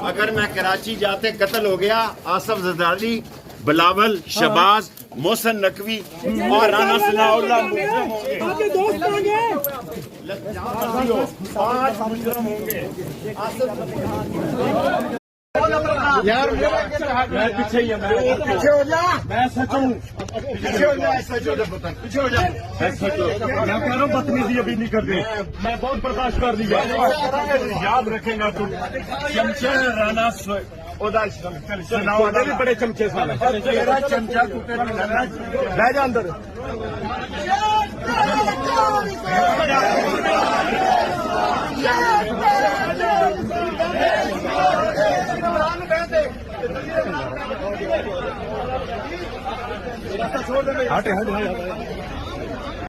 अगर मैं कराची जाते कत्ल हो गया आसफ जरदारी, बिलावल, शहबाज, मोहसिन नकवी और राना सनाउल्लाह मुजरिम होंगे। 5 मुजरिम होंगे। यार मैं पीछे ही पीछे हो जा। मैं सच हूँ, पीछे हो जा, सच हो जा, पीछे हो जा। मैं सच हूँ, मैं कह रहा हूँ बदतमीजी अभी नहीं कर रही। मैं बहुत बर्दाश्त कर लिया। याद रखेगा तुम चमचे राना भी बड़े चमचे साले। तेरा चमचा रह जा अंदर। हटे हटे